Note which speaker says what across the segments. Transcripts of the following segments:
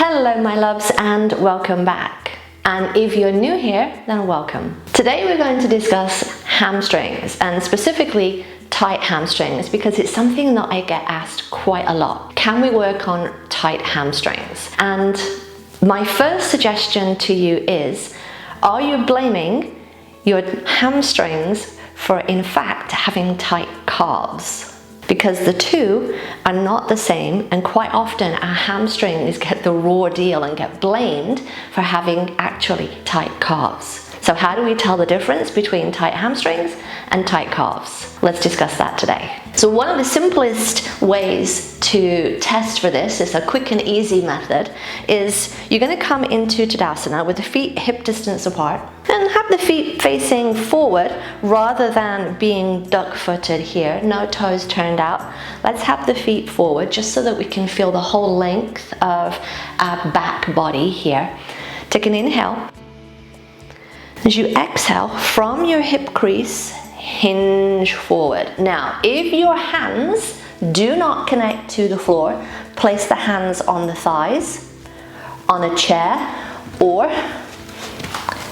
Speaker 1: Hello my loves and welcome back. And if you're new here, then welcome. Today we're going to discuss hamstrings and specifically tight hamstrings because it's something that I get asked quite a lot. Can we work on tight hamstrings? And my first suggestion to you is, are you blaming your hamstrings for in fact having tight calves? Because the two are not the same, and quite often our hamstrings get the raw deal and get blamed for having actually tight calves. So how do we tell the difference between tight hamstrings and tight calves? Let's discuss that today. So one of the simplest ways to test for this is a quick and easy method is you're going to come into Tadasana with the feet hip distance apart and have the feet facing forward rather than being duck-footed here, no toes turned out. Let's have the feet forward just so that we can feel the whole length of our back body here. Take an inhale. As you exhale, from your hip crease, hinge forward. Now, if your hands do not connect to the floor, place the hands on the thighs, on a chair, or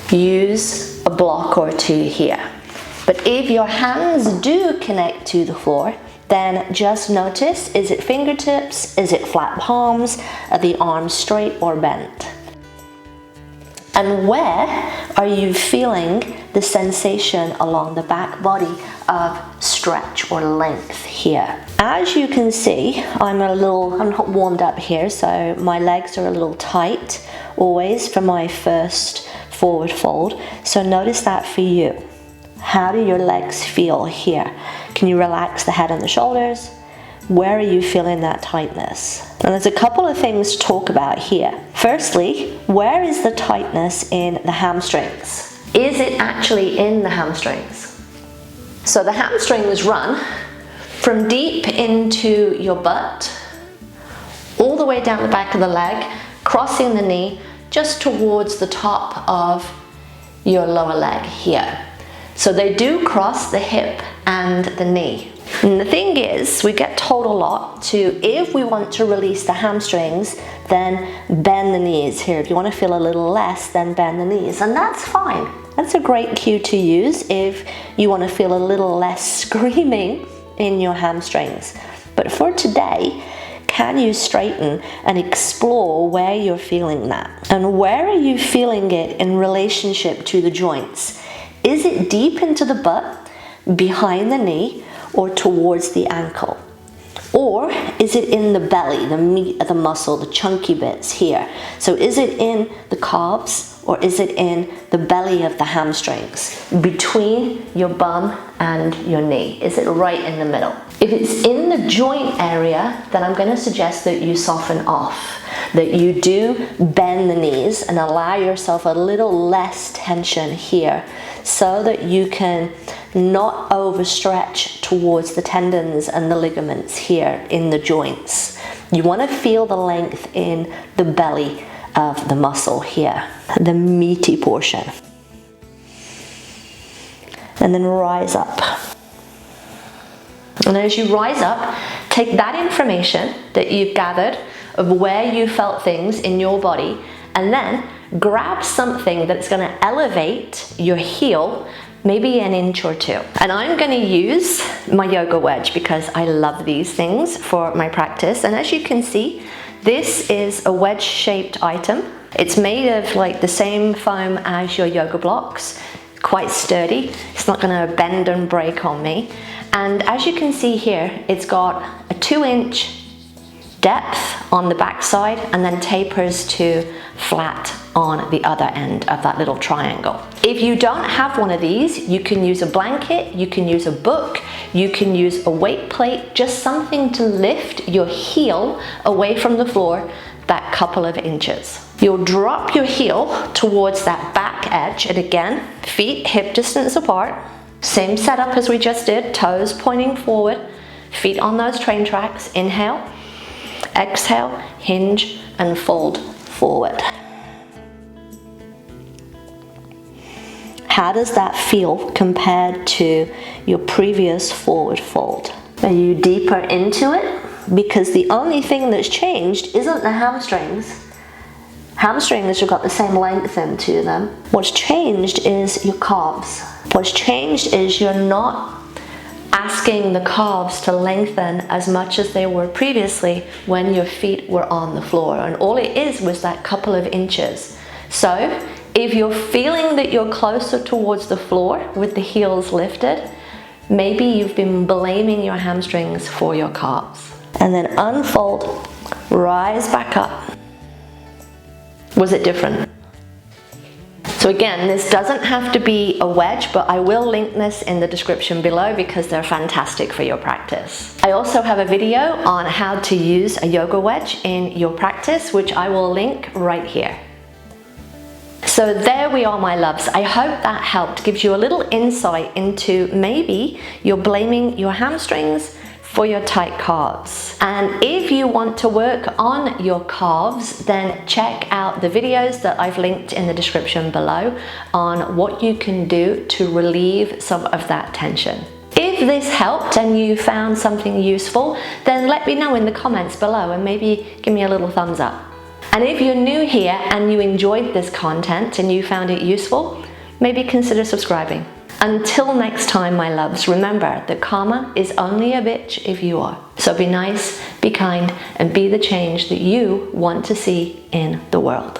Speaker 1: use a block or two here. But if your hands do connect to the floor, then just notice, is it fingertips, is it flat palms, are the arms straight or bent? And where are you feeling the sensation along the back body of stretch or length here? As you can see, I'm not warmed up here, so my legs are a little tight always for my first forward fold. So notice that for you. How do your legs feel here? Can you relax the head and the shoulders? Where are you feeling that tightness? And there's a couple of things to talk about here. Firstly, where is the tightness in the hamstrings? Is it actually in the hamstrings? So the hamstrings run from deep into your butt, all the way down the back of the leg, crossing the knee, just towards the top of your lower leg here. So they do cross the hip and the knee. And the thing is, we get told a lot to, if we want to release the hamstrings, then bend the knees here. If you want to feel a little less, then bend the knees. And that's fine. That's a great cue to use if you want to feel a little less screaming in your hamstrings. But for today, can you straighten and explore where you're feeling that? And where are you feeling it in relationship to the joints? Is it deep into the butt, behind the knee, or towards the ankle? Or is it in the belly, the meat of the muscle, the chunky bits here? So is it in the calves or is it in the belly of the hamstrings, between your bum and your knee? Is it right in the middle? If it's in the joint area, then I'm going to suggest that you soften off, that you do bend the knees and allow yourself a little less tension here so that you can not overstretch towards the tendons and the ligaments here in the joints. You want to feel the length in the belly of the muscle here, the meaty portion. And then rise up. And as you rise up, take that information that you've gathered of where you felt things in your body and then grab something that's going to elevate your heel maybe an inch or two. And I'm going to use my yoga wedge because I love these things for my practice. And as you can see, this is a wedge-shaped item. It's made of like the same foam as your yoga blocks, quite sturdy. It's not going to bend and break on me. And as you can see here, it's got a 2-inch depth on the back side and then tapers to flat on the other end of that little triangle. If you don't have one of these, you can use a blanket, you can use a book, you can use a weight plate, just something to lift your heel away from the floor that couple of inches. You'll drop your heel towards that back edge, and again, feet hip distance apart. Same setup as we just did, toes pointing forward, feet on those train tracks. Inhale, exhale, hinge and fold forward. How does that feel compared to your previous forward fold? Are you deeper into it? Because the only thing that's changed isn't the hamstrings, Hamstrings have got the same length into them. What's changed is your calves. What's changed is you're not asking the calves to lengthen as much as they were previously when your feet were on the floor, and all it is was that couple of inches. So if you're feeling that you're closer towards the floor with the heels lifted, maybe you've been blaming your hamstrings for your calves. And then unfold, rise back up. Was it different? So again, this doesn't have to be a wedge, but I will link this in the description below because they're fantastic for your practice. I also have a video on how to use a yoga wedge in your practice, which I will link right here. So there we are, my loves. I hope that helped, gives you a little insight into maybe you're blaming your hamstrings for your tight calves. And if you want to work on your calves, then check out the videos that I've linked in the description below on what you can do to relieve some of that tension. If this helped and you found something useful, then let me know in the comments below and maybe give me a little thumbs up. And if you're new here and you enjoyed this content and you found it useful, maybe consider subscribing. Until next time, my loves, remember that karma is only a bitch if you are. So be nice, be kind, and be the change that you want to see in the world.